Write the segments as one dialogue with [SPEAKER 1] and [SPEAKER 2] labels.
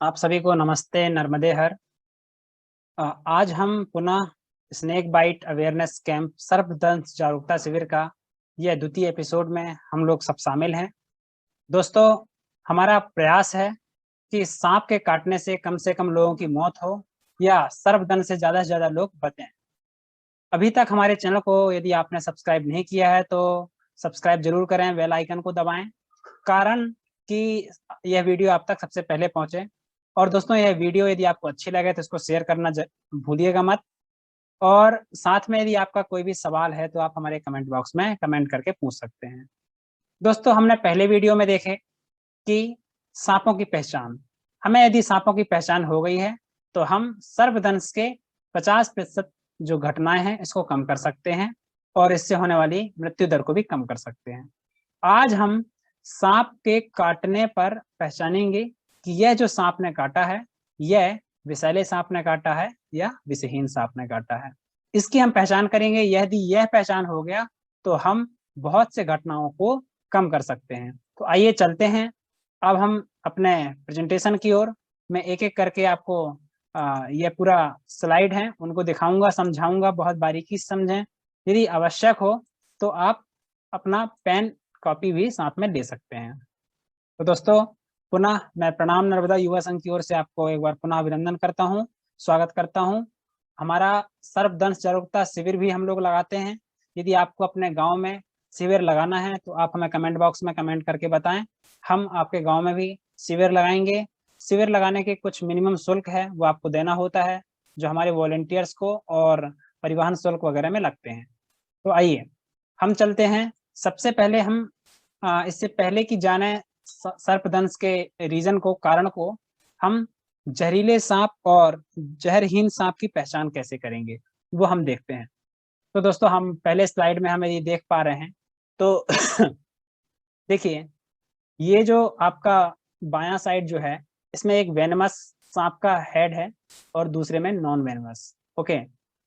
[SPEAKER 1] आप सभी को नमस्ते, नर्मदे हर। आज हम पुनः स्नेक बाइट अवेयरनेस कैंप सर्पदंश जागरूकता शिविर का यह द्वितीय एपिसोड में हम लोग सब शामिल हैं। दोस्तों, हमारा प्रयास है कि सांप के काटने से कम लोगों की मौत हो या सर्पदंश से ज़्यादा लोग बचें। अभी तक हमारे चैनल को यदि आपने सब्सक्राइब नहीं किया है तो सब्सक्राइब जरूर करें, बेल आइकन को दबाएं, कारण कि यह वीडियो आप तक सबसे पहले पहुंचे। और दोस्तों, यह वीडियो यदि आपको अच्छी लगे तो इसको शेयर करना भूलिएगा मत। और साथ में यदि आपका कोई भी सवाल है तो आप हमारे कमेंट बॉक्स में कमेंट करके पूछ सकते हैं। दोस्तों, हमने पहले वीडियो में देखे कि सांपों की पहचान। हमें यदि सांपों की पहचान हो गई है तो हम सर्पदंश के 50% जो घटनाएं हैं इसको कम कर सकते हैं और इससे होने वाली मृत्यु दर को भी कम कर सकते हैं। आज हम सांप के काटने पर पहचानेंगे कि यह जो सांप ने काटा है यह विषैले सांप ने काटा है या विषहीन सांप ने काटा है। इसकी हम पहचान करेंगे। यदि यह पहचान हो गया तो हम बहुत से घटनाओं को कम कर सकते हैं। तो आइए चलते हैं अब हम अपने प्रेजेंटेशन की ओर। मैं एक एक करके आपको यह पूरा स्लाइड है उनको दिखाऊंगा, समझाऊंगा, बहुत बारीकी से समझें। यदि आवश्यक हो तो आप अपना पेन कॉपी भी साथ में ले सकते हैं। तो दोस्तों, पुनः मैं प्रणाम नर्मदा युवा संघ की ओर से आपको एक बार पुनः अभिनंदन करता हूं, स्वागत करता हूं। हमारा सर्पदंश जागरूकता शिविर भी हम लोग लगाते हैं। यदि आपको अपने गांव में शिविर लगाना है तो आप हमें कमेंट बॉक्स में कमेंट करके बताएं, हम आपके गांव में भी शिविर लगाएंगे। शिविर लगाने के कुछ मिनिमम शुल्क है वो आपको देना होता है, जो हमारे वॉलंटियर्स को और परिवहन शुल्क वगैरह में लगते हैं। तो आइए हम चलते हैं। सबसे पहले हम इससे पहले कि जाने सर्पदंश के रीजन को, कारण को, हम जहरीले सांप और जहरहीन सांप की पहचान कैसे करेंगे वो हम देखते हैं। तो दोस्तों, हम पहले स्लाइड में हम ये देख पा रहे हैं तो देखिए, ये जो आपका बायां साइड जो है इसमें एक वेनमस सांप का हेड है और दूसरे में नॉन वेनमस। ओके,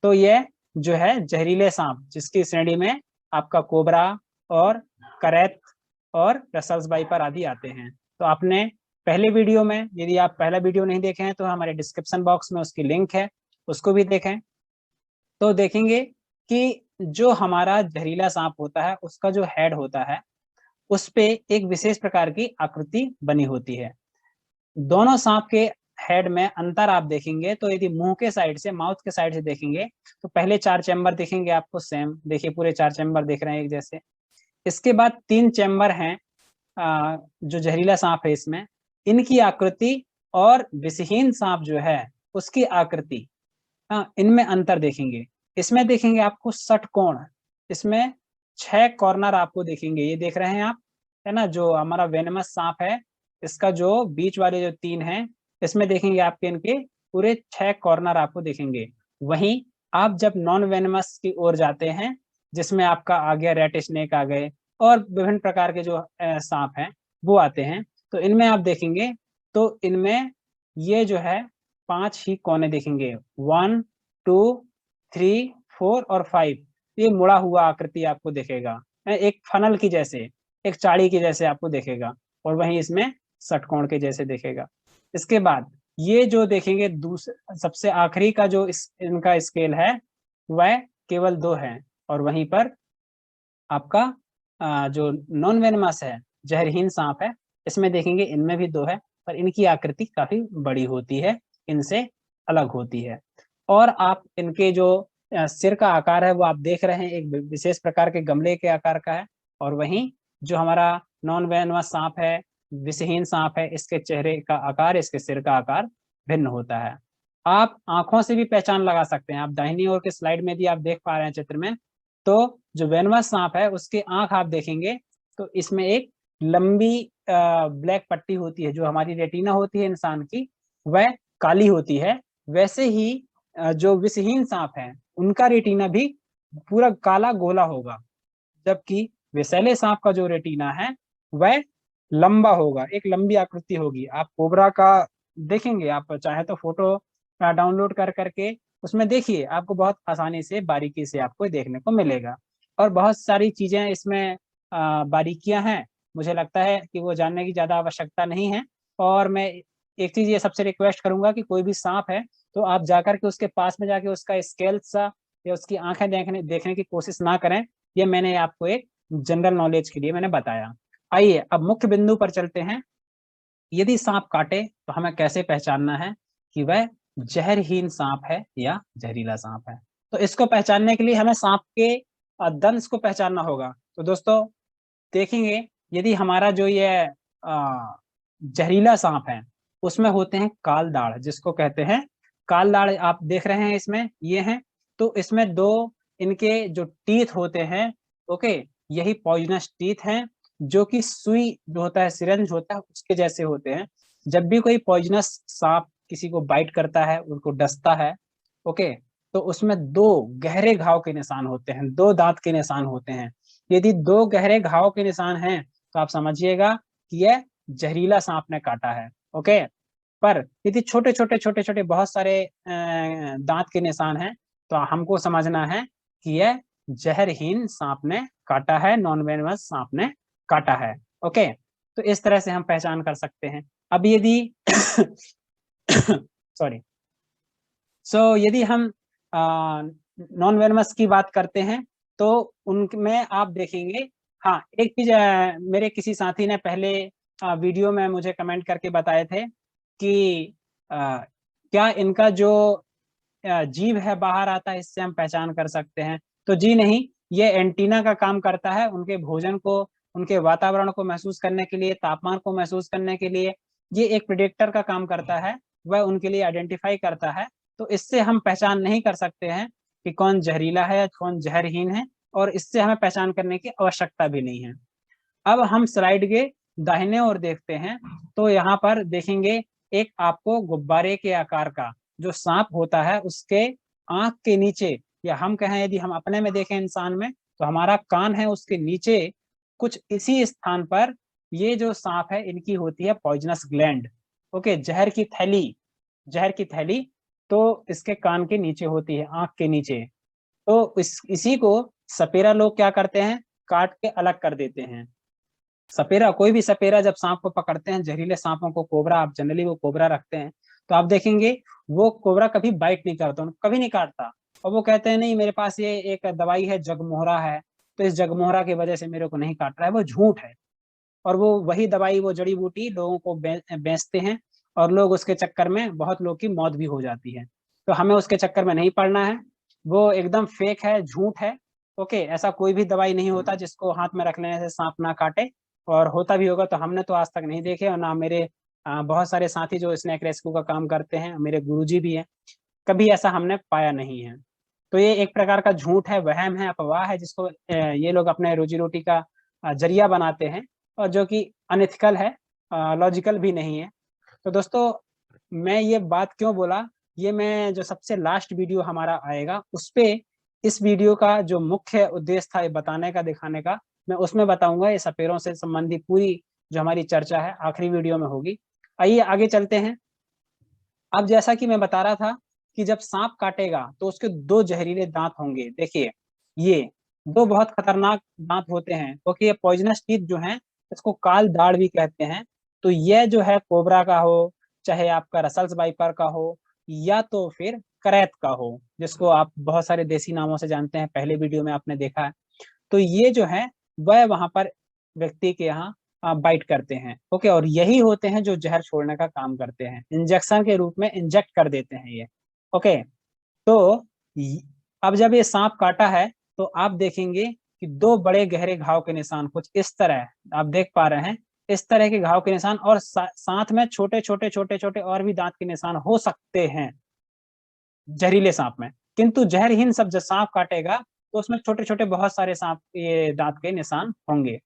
[SPEAKER 1] तो ये जो है जहरीले सांप जिसकी श्रेणी में आपका कोबरा और करैत और रसल्स वाइपर आदि आते हैं। तो आपने पहले वीडियो में, यदि आप पहला वीडियो नहीं देखे हैं तो हमारे डिस्क्रिप्शन बॉक्स में उसकी लिंक है, उसको भी देखें। तो देखेंगे कि जो हमारा जहरीला सांप होता है उसका जो हेड होता है उस पे एक विशेष प्रकार की आकृति बनी होती है। दोनों सांप के हेड में अंतर आप देखेंगे तो यदि मुंह के साइड से, माउथ के साइड से देखेंगे तो पहले 4 चैम्बर दिखेंगे आपको सेम, देखिए पूरे 4 चैम्बर दिख रहे हैं एक जैसे। इसके बाद 3 चैम्बर हैं जो जहरीला सांप है इसमें, इनकी आकृति और विषहीन सांप जो है उसकी आकृति, इनमें अंतर देखेंगे। इसमें देखेंगे आपको षटकोण, इसमें 6 कॉर्नर आपको देखेंगे, ये देख रहे हैं आप, है ना। जो हमारा वेनमस सांप है इसका जो बीच वाले जो 3 हैं इसमें देखेंगे आपके इनके पूरे 6 कॉर्नर आपको देखेंगे। वहीं आप जब नॉन वेनमस की ओर जाते हैं जिसमें आपका आ गया रेड स्नेक आ गए और विभिन्न प्रकार के जो सांप हैं वो आते हैं, तो इनमें आप देखेंगे तो इनमें ये जो है 5 ही कोने देखेंगे, 1 2 3 4 और 5। ये मुड़ा हुआ आकृति आपको दिखेगा, एक फनल की जैसे, एक चाड़ी की जैसे आपको दिखेगा, और वहीं इसमें षटकोण के जैसे दिखेगा। इसके बाद ये जो देखेंगे दूसरे सबसे आखिरी का जो इनका स्केल है वह केवल 2 है, और वहीं पर आपका जो नॉन वेनमस है, जहरहीन सांप है, इसमें देखेंगे इनमें भी 2 है, पर इनकी आकृति काफी बड़ी होती है, इनसे अलग होती है। और आप इनके जो सिर का आकार है वो आप देख रहे हैं, एक विशेष प्रकार के गमले के आकार का है। और वहीं जो हमारा नॉन वेनमस सांप है, विषहीन सांप है, इसके चेहरे का आकार, इसके सिर का आकार भिन्न होता है। आप आंखों से भी पहचान लगा सकते हैं। आप दाहिनी ओर के स्लाइड में भी आप देख पा रहे हैं चित्र में, तो जो वेनमस सांप है उसके आंख आप देखेंगे तो इसमें एक लंबी ब्लैक पट्टी होती है, जो हमारी रेटिना होती है इंसान की वह काली होती है। वैसे ही जो विषहीन सांप है उनका रेटिना भी पूरा काला गोला होगा, जबकि विषैले सांप का जो रेटिना है वह लंबा होगा, एक लंबी आकृति होगी। आप कोबरा का देखेंगे, आप चाहे तो फोटो डाउनलोड कर करके उसमें देखिए, आपको बहुत आसानी से बारीकी से आपको देखने को मिलेगा। और बहुत सारी चीजें इसमें बारीकियां हैं, मुझे लगता है कि वो जानने की ज्यादा आवश्यकता नहीं है। और मैं एक चीज ये सबसे रिक्वेस्ट करूंगा कि कोई भी सांप है तो आप जाकर के उसके पास में जाके उसका स्केल सा या उसकी आंखें देखने की कोशिश ना करें। ये मैंने आपको एक जनरल नॉलेज के लिए मैंने बताया। आइए अब मुख्य बिंदु पर चलते हैं। यदि सांप काटे तो हमें कैसे पहचानना है कि वह जहरहीन सांप है या जहरीला सांप है। तो इसको पहचानने के लिए हमें सांप के दंश को पहचानना होगा। तो दोस्तों देखेंगे, यदि हमारा जो ये जहरीला सांप है उसमें होते हैं काल दाढ़, जिसको कहते हैं काल दाढ़। आप देख रहे हैं इसमें ये हैं, तो इसमें दो इनके जो टीथ होते हैं, ओके, यही पॉइजनस टीथ हैं, जो कि सुई जो होता है, सिरंज होता है, उसके जैसे होते हैं। जब भी कोई पॉइजनस सांप किसी को बाइट करता है, उनको डसता है, ओके, तो उसमें दो गहरे घाव के निशान होते हैं, दो दांत के निशान होते हैं। यदि दो गहरे घाव के निशान हैं तो आप समझिएगा कि यह जहरीला सांप ने काटा है, ओके। पर यदि छोटे छोटे बहुत सारे दांत के निशान हैं तो हमको समझना है कि यह जहरहीन सांप ने काटा है, नॉन वेनमस सांप ने काटा है, ओके। तो इस तरह से हम पहचान कर सकते हैं। अब यदि सॉरी, यदि हम नॉन वेनमस की बात करते हैं तो उनमें आप देखेंगे, हाँ, एक चीज मेरे किसी साथी ने पहले वीडियो में मुझे कमेंट करके बताए थे कि क्या इनका जो जीभ है बाहर आता है, इससे हम पहचान कर सकते हैं। तो जी नहीं, ये एंटीना का काम करता है, उनके भोजन को, उनके वातावरण को महसूस करने के लिए, तापमान को महसूस करने के लिए ये एक प्रिडिक्टर का काम करता है, वह उनके लिए आइडेंटिफाई करता है। तो इससे हम पहचान नहीं कर सकते हैं कि कौन जहरीला है, कौन जहरहीन है, और इससे हमें पहचान करने की आवश्यकता भी नहीं है। अब हम स्लाइड के दाहिने ओर देखते हैं तो यहाँ पर देखेंगे एक आपको गुब्बारे के आकार का जो सांप होता है, उसके आंख के नीचे, या हम कहें यदि हम अपने में देखें इंसान में, तो हमारा कान है, उसके नीचे कुछ इसी स्थान पर ये जो सांप है इनकी होती है पॉइजनस ग्लैंड, ओके, जहर की थैली, जहर की थैली। तो इसके कान के नीचे होती है, आंख के नीचे। तो इसी को सपेरा लोग क्या करते हैं, काट के अलग कर देते हैं। सपेरा, कोई भी सपेरा जब सांप को पकड़ते हैं, जहरीले सांपों को, कोबरा, आप जनरली वो कोबरा रखते हैं, तो आप देखेंगे वो कोबरा कभी बाइट नहीं करता, कभी नहीं काटता। और वो कहते हैं नहीं, मेरे पास ये एक दवाई है, जगमोहरा है, तो इस जगमोहरा की वजह से मेरे को नहीं काट रहा है। वो झूठ है। और वो वही दवाई, वो जड़ी बूटी लोगों को बेचते हैं, और लोग उसके चक्कर में, बहुत लोग की मौत भी हो जाती है। तो हमें उसके चक्कर में नहीं पड़ना है, वो एकदम फेक है, झूठ है, ओके। ऐसा कोई भी दवाई नहीं होता जिसको हाथ में रख लेने से सांप ना काटे, और होता भी होगा तो हमने तो आज तक नहीं देखे, और ना मेरे बहुत सारे साथी जो स्नैक रेस्क्यू का काम करते हैं, मेरे गुरुजी भी हैं, कभी ऐसा हमने पाया नहीं है। तो ये एक प्रकार का झूठ है, वहम है, अफवाह है, जिसको ये लोग अपने रोजी रोटी का जरिया बनाते हैं, और जो कि अनएथिकल है, लॉजिकल भी नहीं है। तो दोस्तों, मैं ये बात क्यों बोला, ये मैं जो सबसे लास्ट वीडियो हमारा आएगा उस पे, इस वीडियो का जो मुख्य उद्देश्य था ये बताने का, दिखाने का, मैं उसमें बताऊंगा। ये सपेरों से संबंधित पूरी जो हमारी चर्चा है आखिरी वीडियो में होगी। आइए आगे चलते हैं। अब जैसा कि मैं बता रहा था कि जब सांप काटेगा तो उसके दो जहरीले दांत होंगे। देखिए, ये दो बहुत खतरनाक दांत होते हैं, क्योंकि ये पॉइजनस टीथ जो हैं, इसको काल दाढ़ भी कहते हैं। तो यह जो है कोबरा का हो, चाहे आपका रसल्स वाइपर का हो, या तो फिर करैत का हो, जिसको आप बहुत सारे देसी नामों से जानते हैं, पहले वीडियो में आपने देखा है। तो ये जो है वह वहां पर व्यक्ति के यहाँ बाइट करते हैं, ओके, और यही होते हैं जो जहर छोड़ने का काम करते हैं, इंजेक्शन के रूप में इंजेक्ट कर देते हैं ये, ओके। तो अब जब ये सांप काटा है तो आप देखेंगे कि दो बड़े गहरे घाव के निशान कुछ इस तरह आप देख पा रहे हैं, इस तरह के घाव के निशान, और साथ में छोटे छोटे और भी दांत के निशान हो सकते हैं जहरीले सांप में। किंतु जहरहीन सब जब सांप काटेगा तो उसमें छोटे छोटे बहुत सारे सांप ये दांत के निशान होंगे।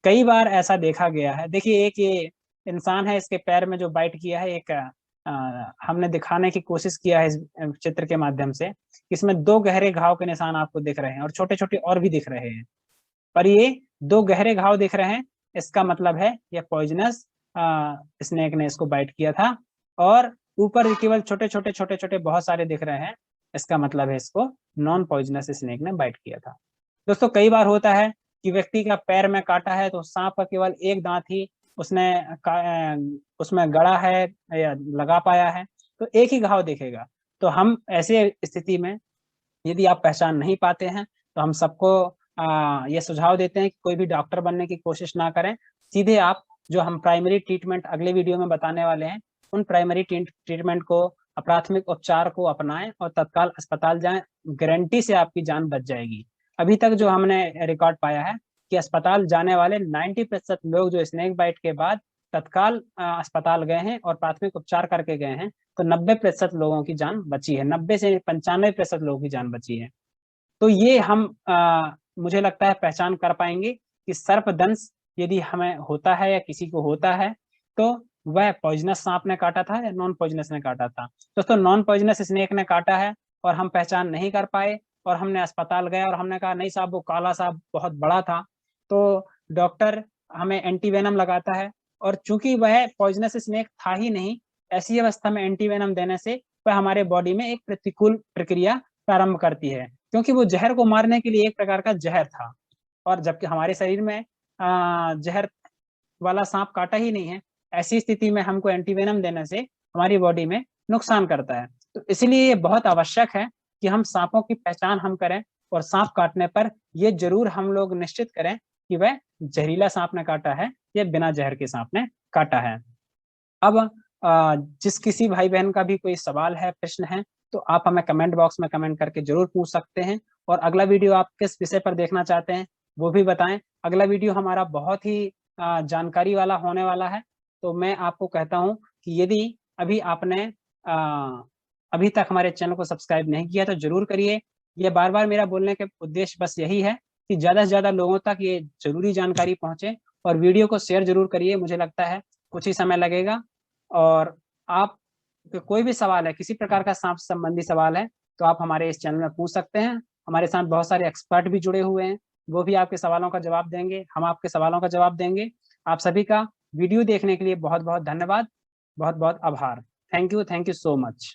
[SPEAKER 1] कई बार ऐसा देखा गया है। देखिए, एक ये इंसान है, इसके पैर में जो बाइट किया है, एक हमने दिखाने की कोशिश किया है इस चित्र के माध्यम से, इसमें दो गहरे घाव के निशान आपको दिख रहे हैं, और छोटे छोटे और भी दिख रहे हैं, पर ये दो गहरे घाव दिख रहे हैं, इसका मतलब है ये पॉइजनस स्नेक ने इसको बाइट किया था। और ऊपर केवल छोटे छोटे बहुत सारे दिख रहे हैं, इसका मतलब है इसको नॉन पॉइजनस स्नेक ने बाइट किया था। दोस्तों, कई बार होता है कि व्यक्ति का पैर में काटा है तो सांप का केवल एक दांत ही उसने उसमें गड़ा है या लगा पाया है, तो एक ही घाव दिखेगा। तो हम ऐसे स्थिति में यदि आप पहचान नहीं पाते हैं तो हम सबको ये सुझाव देते हैं कि कोई भी डॉक्टर बनने की कोशिश ना करें। सीधे आप जो हम प्राइमरी ट्रीटमेंट अगले वीडियो में बताने वाले हैं, उन प्राइमरी ट्रीटमेंट को, प्राथमिक उपचार को अपनाएं और तत्काल अस्पताल जाएं। गारंटी से आपकी जान बच जाएगी। अभी तक जो हमने रिकॉर्ड पाया है कि अस्पताल जाने वाले 90% लोग जो स्नेक बाइट के बाद तत्काल अस्पताल गए हैं और प्राथमिक उपचार करके गए हैं, तो 90% लोगों की जान बची है। 90 से 95% लोगों की जान बची है। तो ये हम मुझे लगता है पहचान कर पाएंगे कि सर्पदंश यदि हमें होता है या किसी को होता है तो वह पॉइजनस सांप ने काटा था या नॉन पॉइजनस ने काटा था। दोस्तों, नॉन पॉइजनस स्नेक ने काटा है और हम पहचान नहीं कर पाए और हमने अस्पताल गए और हमने कहा नहीं साहब वो काला सांप बहुत बड़ा था, तो डॉक्टर हमें एंटीवेनम लगाता है और चूंकि वह पॉइजनस स्नेक था ही नहीं, ऐसी अवस्था में एंटीवेनम देने से वह हमारे बॉडी में एक प्रतिकूल प्रक्रिया प्रारंभ करती है, क्योंकि वो जहर को मारने के लिए एक प्रकार का जहर था। और जबकि हमारे शरीर में जहर वाला सांप काटा ही नहीं है, ऐसी स्थिति में हमको एंटीवेनम देने से हमारी बॉडी में नुकसान करता है। तो इसलिए ये बहुत आवश्यक है कि हम सांपों की पहचान हम करें और सांप काटने पर ये जरूर हम लोग निश्चित करें कि वह जहरीला सांप ने काटा है या बिना जहर के सांप ने काटा है। अब जिस किसी भाई बहन का भी कोई सवाल है, प्रश्न है, तो आप हमें कमेंट बॉक्स में कमेंट करके जरूर पूछ सकते हैं। और अगला वीडियो आप किस विषय पर देखना चाहते हैं वो भी बताएं। अगला वीडियो हमारा बहुत ही जानकारी वाला होने वाला है। तो मैं आपको कहता हूं कि यदि अभी आपने अभी तक हमारे चैनल को सब्सक्राइब नहीं किया तो जरूर करिए। ये बार बार मेरा बोलने के उद्देश्य बस यही है कि ज़्यादा से ज़्यादा लोगों तक ये जरूरी जानकारी पहुंचे। और वीडियो को शेयर जरूर करिए, मुझे लगता है कुछ ही समय लगेगा। और आप कोई भी सवाल है, किसी प्रकार का सांप संबंधी सवाल है, तो आप हमारे इस चैनल में पूछ सकते हैं। हमारे साथ बहुत सारे एक्सपर्ट भी जुड़े हुए हैं, वो भी आपके सवालों का जवाब देंगे, हम आपके सवालों का जवाब देंगे। आप सभी का वीडियो देखने के लिए बहुत बहुत धन्यवाद, बहुत बहुत आभार। Thank you so much.